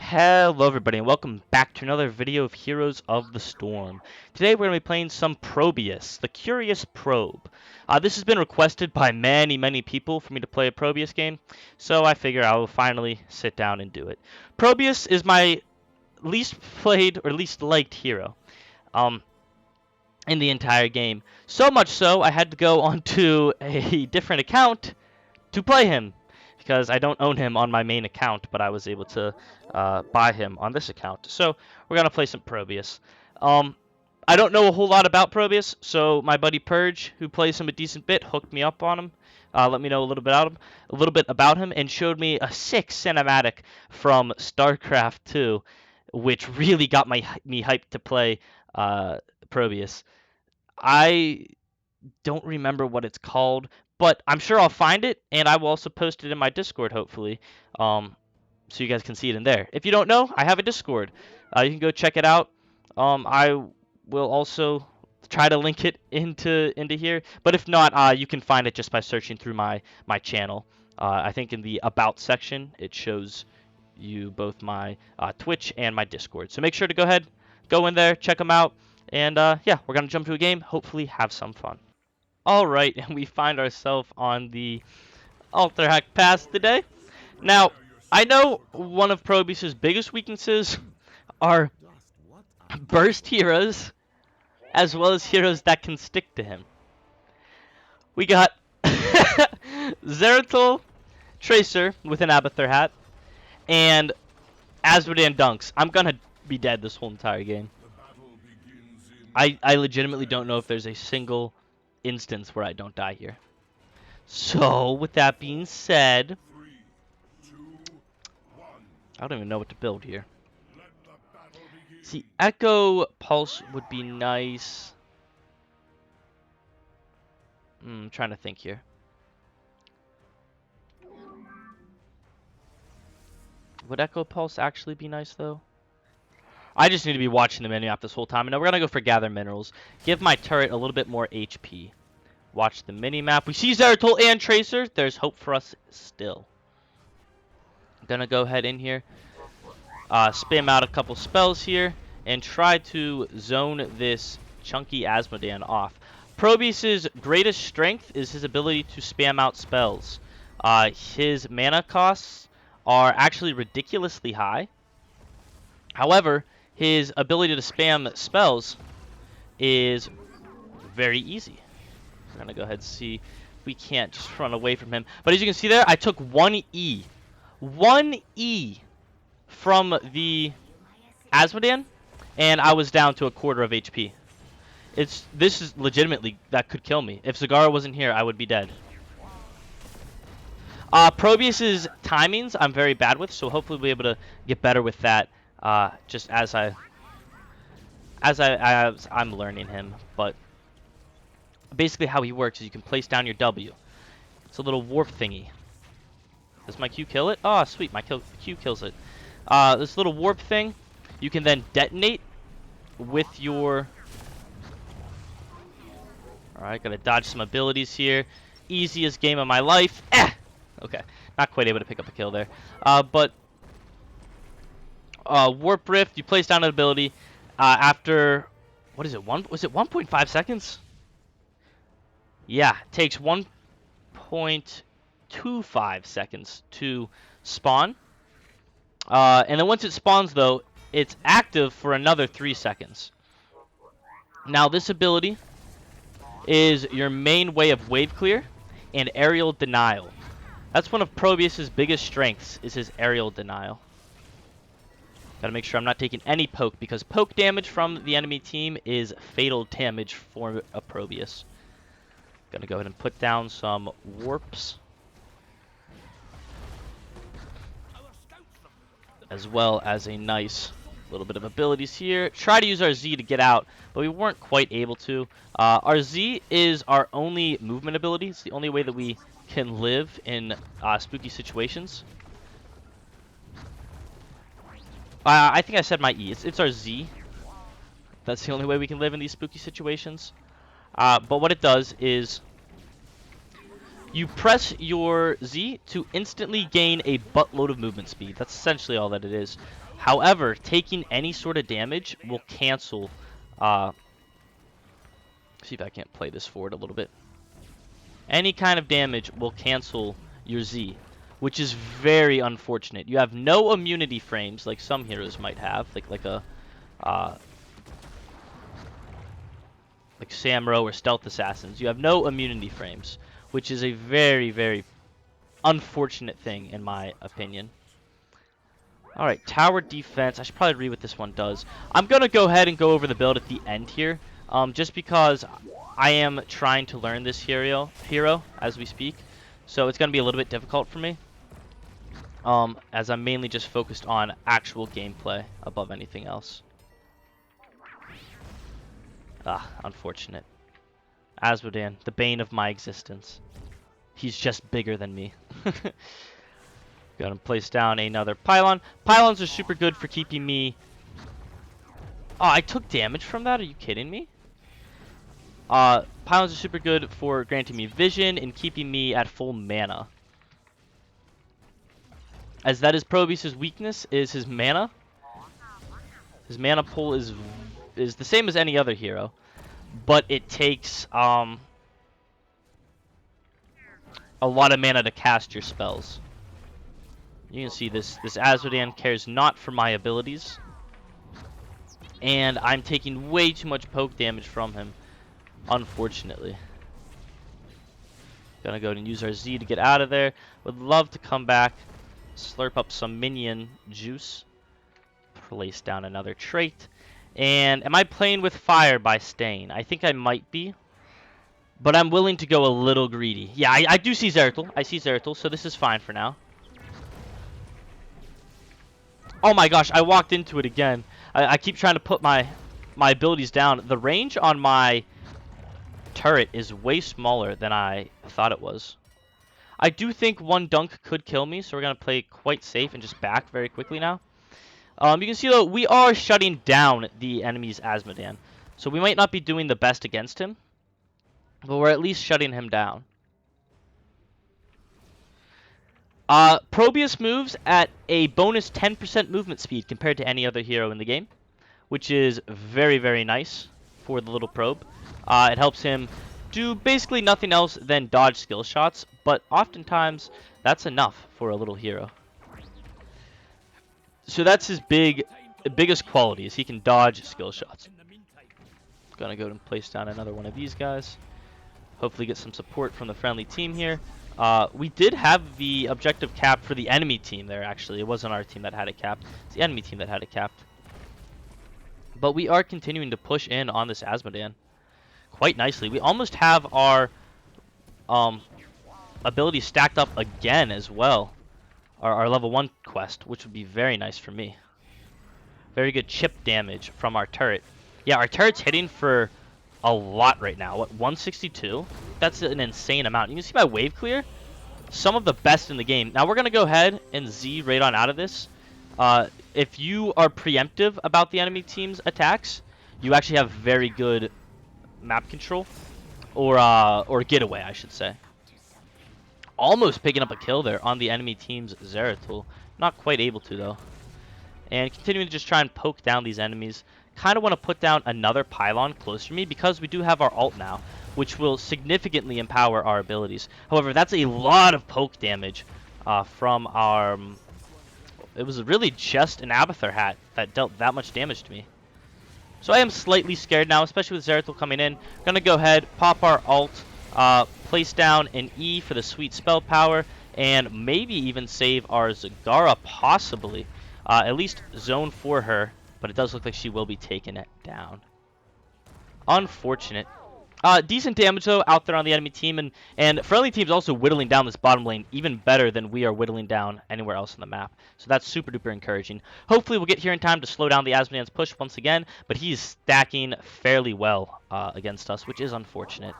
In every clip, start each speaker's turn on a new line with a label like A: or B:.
A: Hello everybody and welcome back to another video of Heroes of the Storm. Today we're going to be playing some Probius, the Curious Probe. This has been requested by many people for me to play a Probius game, so I figure I will finally sit down and do it. Probius is my least played or least liked hero in the entire game. So much so I had to go onto a different account to play him, because I don't own him on my main account, but I was able to buy him on this account. So we're gonna play some Probius. I don't know a whole lot about Probius, so my buddy Purge, who plays him a decent bit, hooked me up on him. Let me know a little bit about him, and showed me a sick cinematic from StarCraft 2, which really got me hyped to play Probius. I don't remember what it's called, but I'm sure I'll find it, and I will also post it in my Discord, hopefully, so you guys can see it in there. If you don't know, I have a Discord. You can go check it out. I will also try to link it into here, but if not, you can find it just by searching through my channel. I think in the About section, it shows you both my Twitch and my Discord. So make sure to go in there, check them out, and yeah, we're gonna jump to a game. Hopefully, have some fun. Alright, and we find ourselves on the Alter Hack Pass today. Now, I know one of Probius' biggest weaknesses are burst heroes, as well as heroes that can stick to him. We got Zeratul Tracer with an Abathur hat, and Asmodean Dunks. I'm gonna be dead this whole entire game. I legitimately don't know if there's a single instance where I don't die here. So, with that being said, I don't even know what to build here. See, Echo Pulse would be nice. I'm trying to think here. Would Echo Pulse actually be nice, though? I just need to be watching the menu app this whole time. And now we're going to go for Gather Minerals. Give my turret a little bit more HP. Watch the mini-map. We see Zeratul and Tracer. There's hope for us still. I'm going to go ahead in here. Spam out a couple spells here. And try to zone this chunky Asmodean off. Probius' greatest strength is his ability to spam out spells. His mana costs are actually ridiculously high. However, his ability to spam spells is very easy. I'm going to go ahead and see if we can't just run away from him. But as you can see there, I took 1 E. 1 E from the Asmodean, and I was down to a quarter of HP. This is legitimately, that could kill me. If Zagara wasn't here, I would be dead. Probius's timings I'm very bad with, so hopefully we'll be able to get better with that. Just as I'm learning him, but basically how he works is you can place down your W. It's a little warp thingy. Does my Q kill it? Oh, sweet, my Q kills it. This little warp thing, you can then detonate with your... Alright, gotta dodge some abilities here. Easiest game of my life. Okay, not quite able to pick up a kill there. But Warp Rift, you place down an ability after, what is it, was it 1.5 seconds? Yeah, it takes 1.25 seconds to spawn. And then once it spawns, though, it's active for another 3 seconds. Now, this ability is your main way of wave clear and aerial denial. That's one of Probius' biggest strengths, is his aerial denial. Gotta make sure I'm not taking any poke, because poke damage from the enemy team is fatal damage for a Probius. Gonna go ahead and put down some warps, as well as a nice little bit of abilities here. Try to use our Z to get out, but we weren't quite able to. Our Z is our only movement ability. It's the only way that we can live in spooky situations. I think I said my E. It's our Z. That's the only way we can live in these spooky situations. But what it does is you press your Z to instantly gain a buttload of movement speed. That's essentially all that it is. However, taking any sort of damage will cancel. See if I can't play this forward a little bit. Any kind of damage will cancel your Z, which is very unfortunate. You have no immunity frames like some heroes might have, uh, like Samro or Stealth Assassins. You have no immunity frames, which is a very, very unfortunate thing in my opinion. Alright, tower defense. I should probably read what this one does. I'm going to go ahead and go over the build at the end here, just because I am trying to learn this hero as we speak. So it's going to be a little bit difficult for me, as I'm mainly just focused on actual gameplay above anything else. Ah, unfortunate. Asmodan, the bane of my existence. He's just bigger than me. Got him place down another pylon. Pylons are super good for keeping me... Oh, I took damage from that? Are you kidding me? Pylons are super good for granting me vision and keeping me at full mana. As that is Probius' weakness, is his mana. His mana pool is the same as any other hero, but it takes a lot of mana to cast your spells. You can see this Asmodan cares not for my abilities, and I'm taking way too much poke damage from him, unfortunately. Gonna go and use our Z to get out of there. Would love to come back, slurp up some minion juice, place down another trait. And am I playing with fire by staying? I think I might be, but I'm willing to go a little greedy. Yeah, I do see Zeratul. I see Zeratul, so this is fine for now. Oh my gosh, I walked into it again. I keep trying to put my abilities down. The range on my turret is way smaller than I thought it was. I do think one dunk could kill me, so we're going to play quite safe and just back very quickly now. You can see, though, we are shutting down the enemy's Asmodan. So we might not be doing the best against him, but we're at least shutting him down. Probius moves at a bonus 10% movement speed compared to any other hero in the game, which is very, very nice for the little probe. It helps him do basically nothing else than dodge skill shots, but oftentimes that's enough for a little hero. So that's his biggest quality, is he can dodge skill shots. Gonna go and place down another one of these guys. Hopefully get some support from the friendly team here. We did have the objective capped for the enemy team there, actually. It wasn't our team that had it capped. It's the enemy team that had it capped. But we are continuing to push in on this Asmodan quite nicely. We almost have our abilities stacked up again as well. Our level 1 quest, which would be very nice for me. Very good chip damage from our turret. Yeah, our turret's hitting for a lot right now. What, 162? That's an insane amount. You can see my wave clear. Some of the best in the game. Now we're going to go ahead and Z right on out of this. If you are preemptive about the enemy team's attacks, you actually have very good map control. Or getaway, I should say. Almost picking up a kill there on the enemy team's Zeratul. Not quite able to, though. And continuing to just try and poke down these enemies. Kind of want to put down another pylon close to me because we do have our ult now, which will significantly empower our abilities. However, that's a lot of poke damage from our... It was really just an Abathur hat that dealt that much damage to me. So I am slightly scared now, especially with Zeratul coming in. Gonna go ahead, pop our ult, place down an E for the sweet spell power, and maybe even save our Zagara, possibly. At least zone for her, but it does look like she will be taking it down. Unfortunate. Decent damage, though, out there on the enemy team, and friendly team's also whittling down this bottom lane even better than we are whittling down anywhere else on the map. So that's super duper encouraging. Hopefully we'll get here in time to slow down the Asmodan's push once again, but he's stacking fairly well against us, which is unfortunate.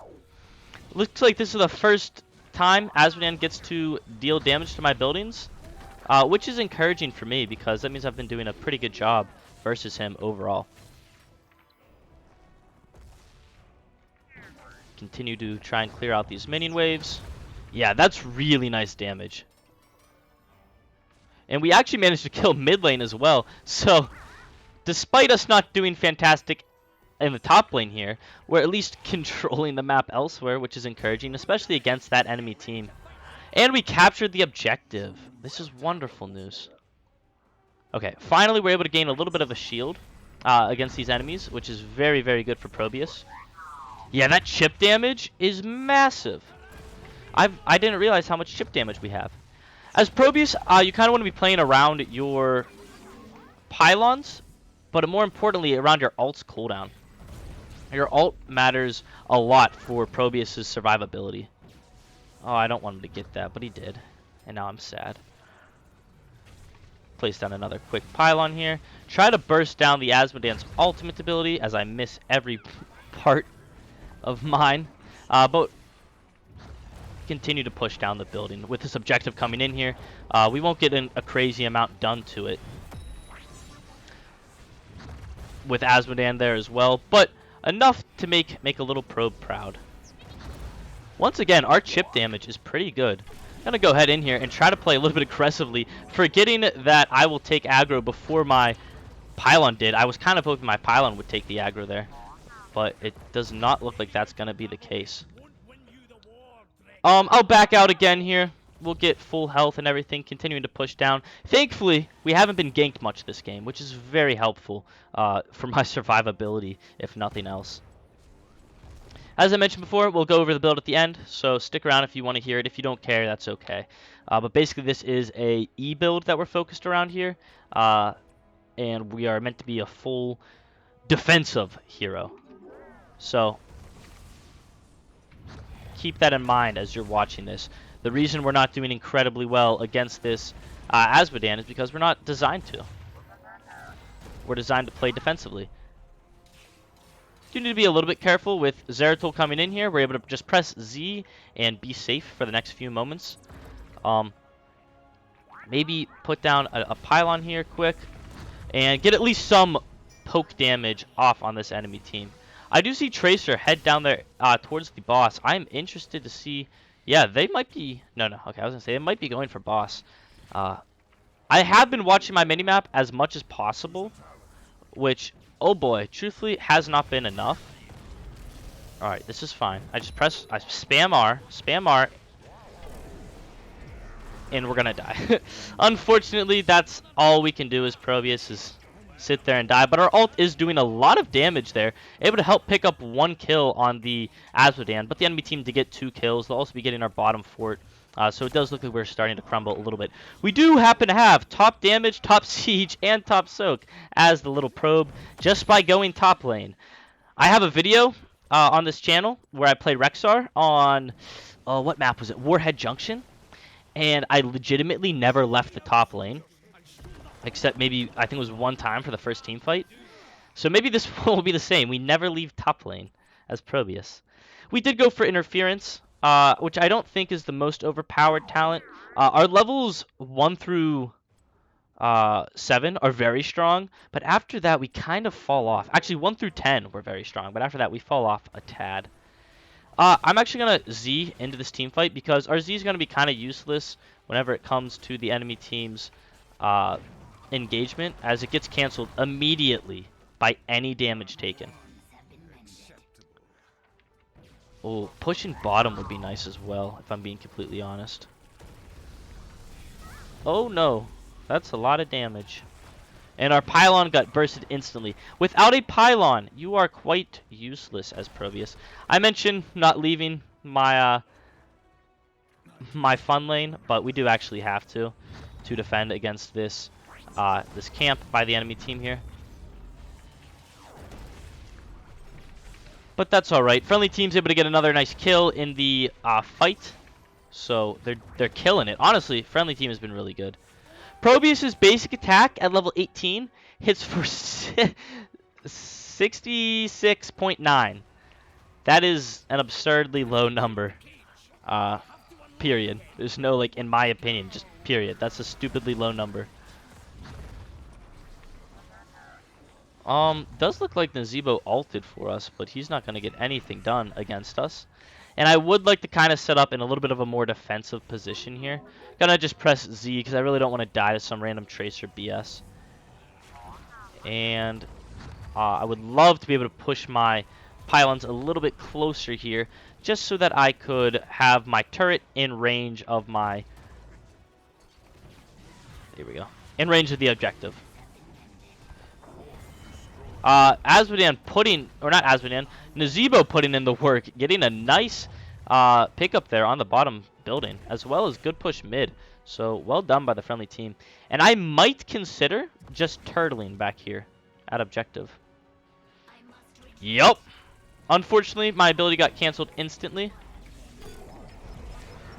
A: Looks like this is the first time Asmodan gets to deal damage to my buildings, which is encouraging for me because that means I've been doing a pretty good job versus him overall. Continue to try and clear out these minion waves. Yeah, that's really nice damage. And we actually managed to kill mid lane as well. So, despite us not doing fantastic in the top lane here, we're at least controlling the map elsewhere, which is encouraging, especially against that enemy team. And we captured the objective. This is wonderful news. Okay, finally we're able to gain a little bit of a shield against these enemies, which is very, very good for Probius. Yeah, that chip damage is massive. I didn't realize how much chip damage we have. As Probius, you kind of want to be playing around your pylons, but more importantly, around your ult's cooldown. Your ult matters a lot for Probius' survivability. Oh, I don't want him to get that, but he did. And now I'm sad. Place down another quick pylon here. Try to burst down the Asmodean's ultimate ability as I miss every part of mine. But continue to push down the building. With this objective coming in here, we won't get a crazy amount done to it. With Asmodean there as well, but enough to make a little probe proud. Once again, our chip damage is pretty good. I'm going to go ahead in here and try to play a little bit aggressively, forgetting that I will take aggro before my pylon did. I was kind of hoping my pylon would take the aggro there, but it does not look like that's going to be the case. I'll back out again here. We'll get full health and everything, continuing to push down. Thankfully, we haven't been ganked much this game, which is very helpful for my survivability, if nothing else. As I mentioned before, we'll go over the build at the end, so stick around if you want to hear it. If you don't care, that's okay. But basically, this is a E build that we're focused around here, and we are meant to be a full defensive hero. So keep that in mind as you're watching this. The reason we're not doing incredibly well against this Asmodean is because we're not designed to. We're designed to play defensively. Do need to be a little bit careful with Zeratul coming in here. We're able to just press Z and be safe for the next few moments. Maybe put down a pylon here quick and get at least some poke damage off on this enemy team. I do see Tracer head down there towards the boss. I'm interested to see. Yeah, they might be. No. Okay, I was gonna say they might be going for boss. I have been watching my minimap as much as possible, which, oh boy, truthfully has not been enough. All right, this is fine. I spam R, and we're gonna die. Unfortunately, that's all we can do as Probius is sit there and die. But our ult is doing a lot of damage there, able to help pick up 1 kill on the Asmodean. But the enemy team did get 2 kills. They'll also be getting our bottom fort. So it does look like we're starting to crumble a little bit. We do happen to have top damage, top siege, and top soak as the little probe just by going top lane. I have a video on this channel where I played Rexar on, what map was it? Warhead Junction. And I legitimately never left the top lane. Except maybe, I think it was one time for the first team fight. So maybe this will be the same. We never leave top lane as Probius. We did go for interference, which I don't think is the most overpowered talent. Our levels 1 through 7 are very strong, but after that we kind of fall off. Actually, 1 through 10 were very strong, but after that we fall off a tad. I'm actually going to Z into this team fight because our Z is going to be kind of useless whenever it comes to the enemy team's engagement, as it gets canceled immediately by any damage taken. Oh, pushing bottom would be nice as well, if I'm being completely honest. Oh no, that's a lot of damage. And our pylon got bursted instantly. Without a pylon, you are quite useless as Probius. I mentioned not leaving my my fun lane, but we do actually have to defend against this this camp by the enemy team here. But that's all right. Friendly team's able to get another nice kill in the fight, so they're killing it. Honestly, friendly team has been really good. Probius's basic attack at level 18 hits for 66.9. That is an absurdly low number. Period. There's no, like, in my opinion, just period. That's a stupidly low number. Does look like Nazebo ulted for us, but he's not going to get anything done against us. And I would like to kind of set up in a little bit of a more defensive position here. Gonna just press Z because I really don't want to die to some random tracer BS. And I would love to be able to push my pylons a little bit closer here, just so that I could have my turret in range of my... Here we go. In range of the objective. Asmodean putting... Or not Asmodean. Nazebo putting in the work. Getting a nice pickup there on the bottom building, as well as good push mid. So, well done by the friendly team. And I might consider just turtling back here at objective. Yup. Unfortunately, my ability got canceled instantly.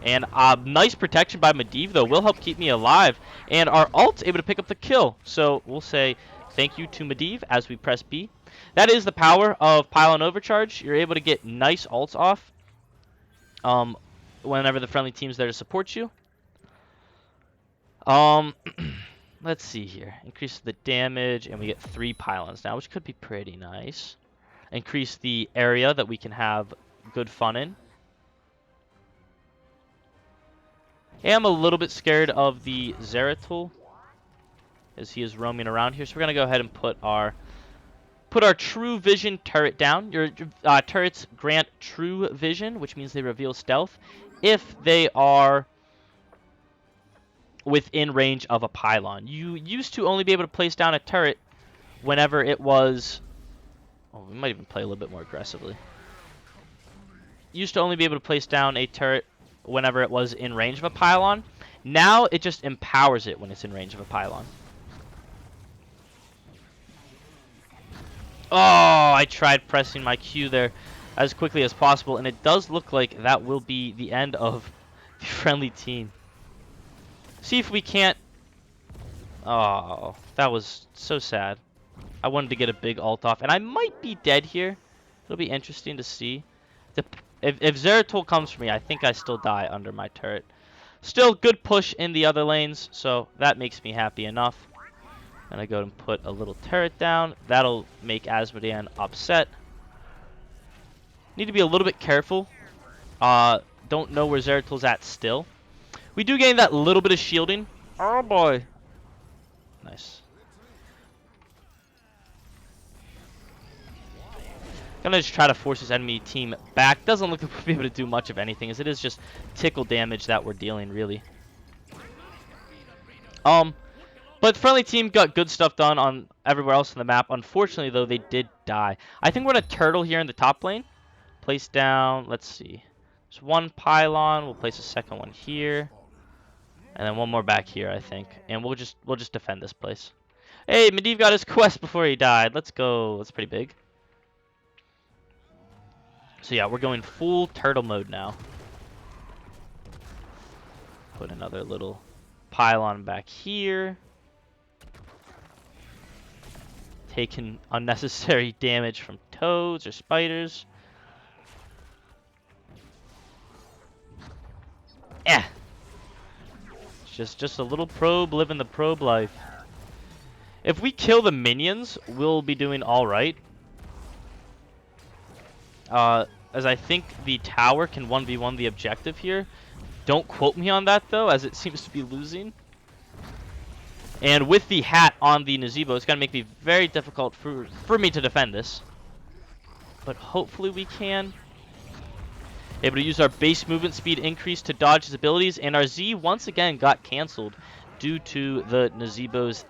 A: And nice protection by Medivh, though, will help keep me alive. And our ult's able to pick up the kill. So we'll say thank you to Medivh as we press B. That is the power of Pylon Overcharge. You're able to get nice ults off whenever the friendly team's there to support you. Let's see here. Increase the damage, and we get 3 pylons now, which could be pretty nice. Increase the area that we can have good fun in. I am a little bit scared of the Zeratul as he is roaming around here, so we're gonna go ahead and put our True Vision turret down. Your turrets grant True Vision, which means they reveal stealth if they are within range of a pylon. You used to only be able to place down a turret whenever it was... Oh, we might even play a little bit more aggressively. Used to only be able to place down a turret whenever it was in range of a pylon. Now it just empowers it when it's in range of a pylon. Oh, I tried pressing my Q there as quickly as possible, and it does look like that will be the end of the friendly team. See if we can't... Oh, that was so sad. I wanted to get a big ult off, and I might be dead here. It'll be interesting to see. If Zeratul comes for me, I think I still die under my turret. Still good push in the other lanes, so that makes me happy enough. And I go and put a little turret down. That'll make Asmodean upset. Need to be a little bit careful. Don't know where Zeratul's at still. We do gain that little bit of shielding. Oh boy. Nice. Gonna just try to force his enemy team back. Doesn't look like we'll be able to do much of anything, as it is just tickle damage that we're dealing, really. But friendly team got good stuff done on everywhere else on the map. Unfortunately, though, they did die. I think we're gonna turtle here in the top lane. Place down, let's see. There's 1 pylon. We'll place a second one here. And then 1 more back here, I think. And we'll just defend this place. Hey, Medivh got his quest before he died. Let's go. That's pretty big. So yeah, we're going full turtle mode now. Put another little pylon back here. Taking unnecessary damage from toads or spiders. Eh. It's just a little probe living the probe life. If we kill the minions, we'll be doing all right. As I think the tower can 1v1 the objective here. Don't quote me on that, though, as it seems to be losing. And with the hat on the Nazebo, it's going to make me very difficult for me to defend this. But hopefully we can. Able to use our base movement speed increase to dodge his abilities. And our Z once again got canceled due to the Nazebo's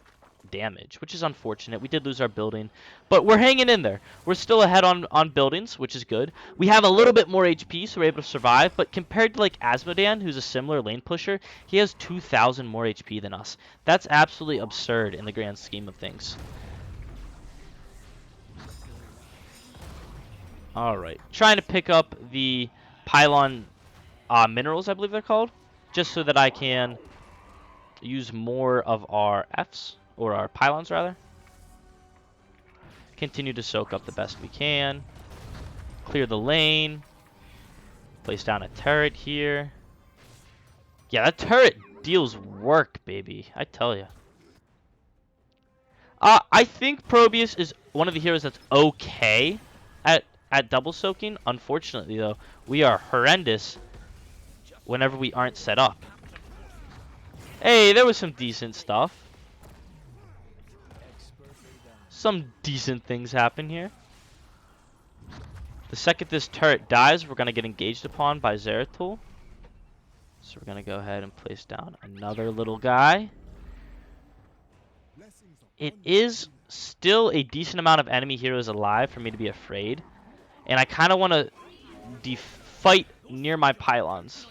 A: damage, which is unfortunate. We did lose our building, but we're hanging in there. We're still ahead on buildings, which is good. We have a little bit more HP, so we're able to survive, but compared to like Asmodean, who's a similar lane pusher, he has 2,000 more HP than us. That's absolutely absurd in the grand scheme of things. Alright, trying to pick up the pylon minerals, I believe they're called, just so that I can use more of our Fs. Or our pylons, rather. Continue to soak up the best we can. Clear the lane. Place down a turret here. Yeah, that turret deals work, baby. I tell you. I think Probius is one of the heroes that's okay at at double soaking. Unfortunately, though, we are horrendous whenever we aren't set up. Hey, there was some decent stuff. Some decent things happen here. The second this turret dies, we're going to get engaged upon by Zeratul. So we're going to go ahead and place down another little guy. It is still a decent amount of enemy heroes alive for me to be afraid. And I kind of want to fight near my pylons.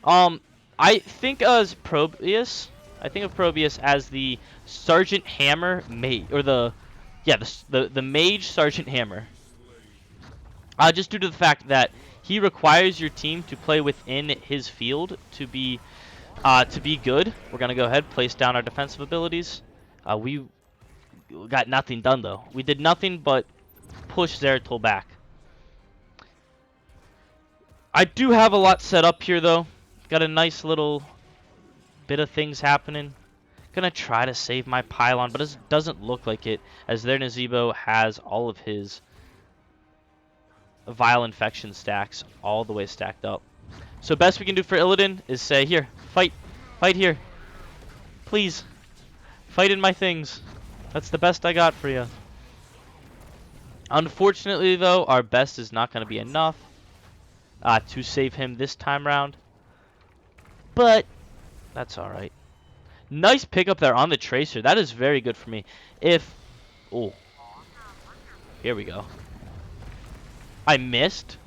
A: I think as Probius, I think of Probius as the Sergeant Hammer mage, or the mage Sergeant Hammer. Just due to the fact that he requires your team to play within his field to be good. We're gonna go ahead, place down our defensive abilities. We got nothing done though. We did nothing but push Zeratul back. I do have a lot set up here though. Got a nice little bit of things happening. Gonna try to save my pylon, but it doesn't look like it, as their Nazebo has all of his vile infection stacks all the way stacked up. So best we can do for Illidan is say, here, fight here. Please, fight in my things. That's the best I got for you. Unfortunately though, our best is not gonna be enough to save him this time round. But that's alright. Nice pickup there on the Tracer. That is very good for me. Oh, here we go. I missed.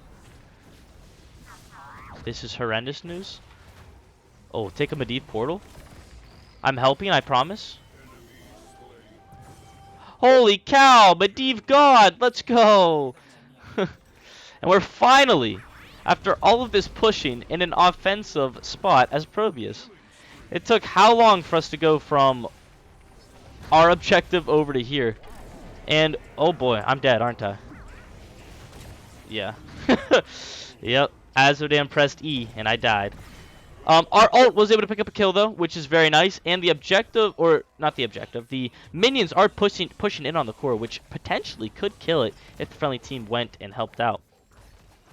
A: This is horrendous news. Oh, take a Medivh portal. I'm helping, I promise. Holy cow, Medivh God, let's go. And we're finally, after all of this pushing, in an offensive spot as Probius. It took how long for us to go from our objective over to here? And, oh boy, I'm dead, aren't I? Yeah. Yep. Azmodan pressed E, and I died. Our ult was able to pick up a kill, though, which is very nice. And the objective, or not the objective, the minions are pushing in on the core, which potentially could kill it if the friendly team went and helped out.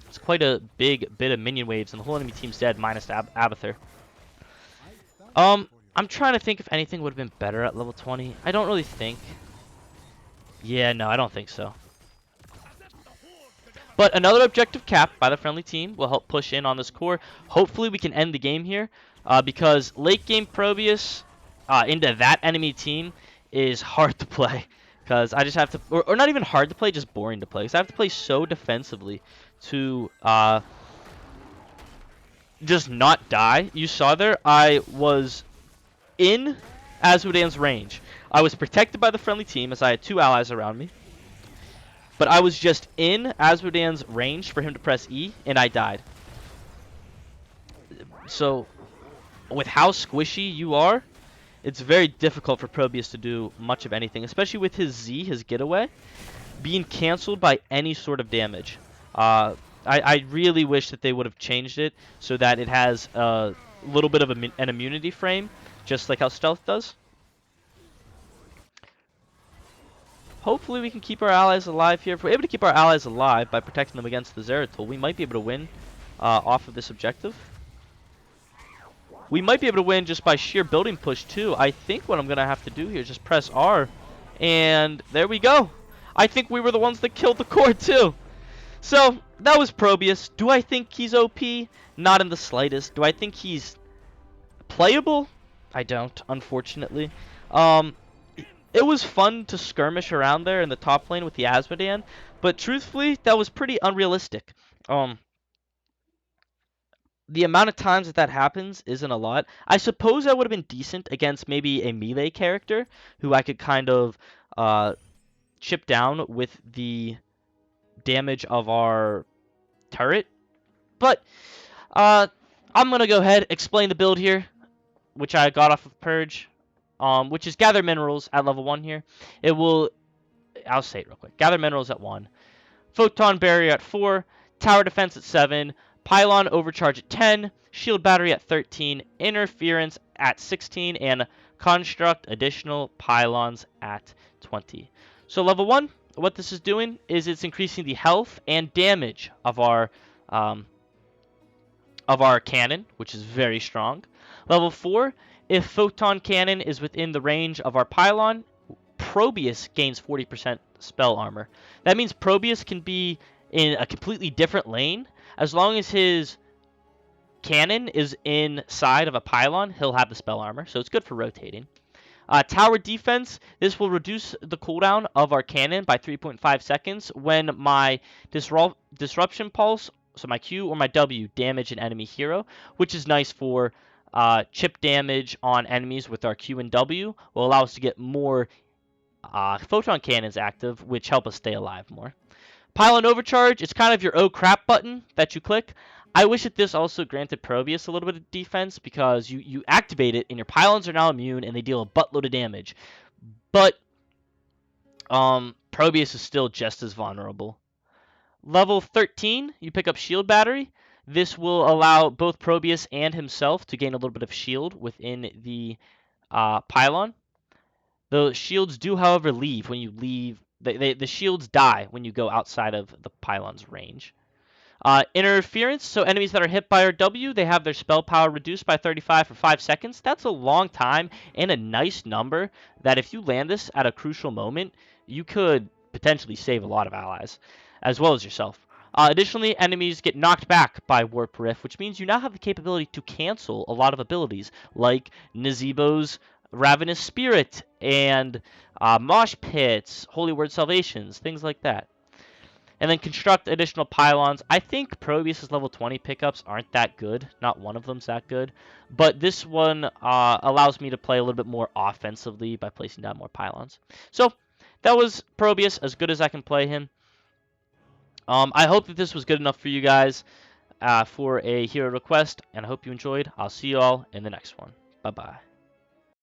A: It's quite a big bit of minion waves, and the whole enemy team's dead, minus Abathur. I'm trying to think if anything would have been better at level 20. I don't really think. Yeah, no, I don't think so. But another objective capped by the friendly team will help push in on this core. Hopefully we can end the game here, because late game Probius into that enemy team is hard to play. Because I just have to, or not even hard to play, just boring to play. Because I have to play so defensively to just not die. You saw there, I was in Azmodan's range. I was protected by the friendly team as I had 2 allies around me. But I was just in Azmodan's range for him to press E, and I died. So, with how squishy you are, it's very difficult for Probius to do much of anything, especially with his Z, his getaway, being canceled by any sort of damage. I really wish that they would have changed it so that it has a little bit of an immunity frame, just like how Stealth does. Hopefully we can keep our allies alive here. If we're able to keep our allies alive by protecting them against the Zeratul, we might be able to win off of this objective. We might be able to win just by sheer building push too. I think what I'm going to have to do here is just press R. And there we go. I think we were the ones that killed the core too. So that was Probius. Do I think he's OP? Not in the slightest. Do I think he's playable? I don't, unfortunately. It was fun to skirmish around there in the top lane with the Azmodan, but truthfully, that was pretty unrealistic. The amount of times that happens isn't a lot. I suppose I would have been decent against maybe a melee character who I could kind of chip down with the damage of our turret. But I'm going to go ahead explain the build here, which I got off of Purge. Which is gather minerals at level 1 here. I'll say it real quick. Gather minerals at 1. Photon barrier at 4. Tower defense at 7. Pylon overcharge at 10. Shield battery at 13. Interference at 16. And construct additional pylons at 20. So level 1, what this is doing is it's increasing the health and damage um, of our cannon, which is very strong. Level 4, if Photon Cannon is within the range of our pylon, Probius gains 40% spell armor. That means Probius can be in a completely different lane. As long as his cannon is inside of a pylon, he'll have the spell armor, so it's good for rotating. Tower defense, this will reduce the cooldown of our cannon by 3.5 seconds when my disruption pulse, so my Q or my W, damage an enemy hero, which is nice for chip damage on enemies with our Q and W, will allow us to get more photon cannons active, which help us stay alive more. Pylon overcharge, it's kind of your oh crap button that you click. I wish that this also granted Probius a little bit of defense because you activate it and your pylons are now immune and they deal a buttload of damage. But Probius is still just as vulnerable. Level 13, you pick up shield battery. This will allow both Probius and himself to gain a little bit of shield within the pylon. The shields do, however, leave when you leave. The shields die when you go outside of the pylon's range. Interference, so enemies that are hit by our W, they have their spell power reduced by 35 for 5 seconds. That's a long time and a nice number that if you land this at a crucial moment, you could potentially save a lot of allies, as well as yourself. Additionally, enemies get knocked back by Warp Rift, which means you now have the capability to cancel a lot of abilities, like Nazebo's Ravenous Spirit and Mosh Pits, Holy Word Salvations, things like that. And then construct additional pylons. I think Probius' level 20 pickups aren't that good. Not one of them's that good. But this one allows me to play a little bit more offensively by placing down more pylons. So that was Probius, as good as I can play him. I hope that this was good enough for you guys for a hero request, and I hope you enjoyed. I'll see you all in the next one. Bye-bye.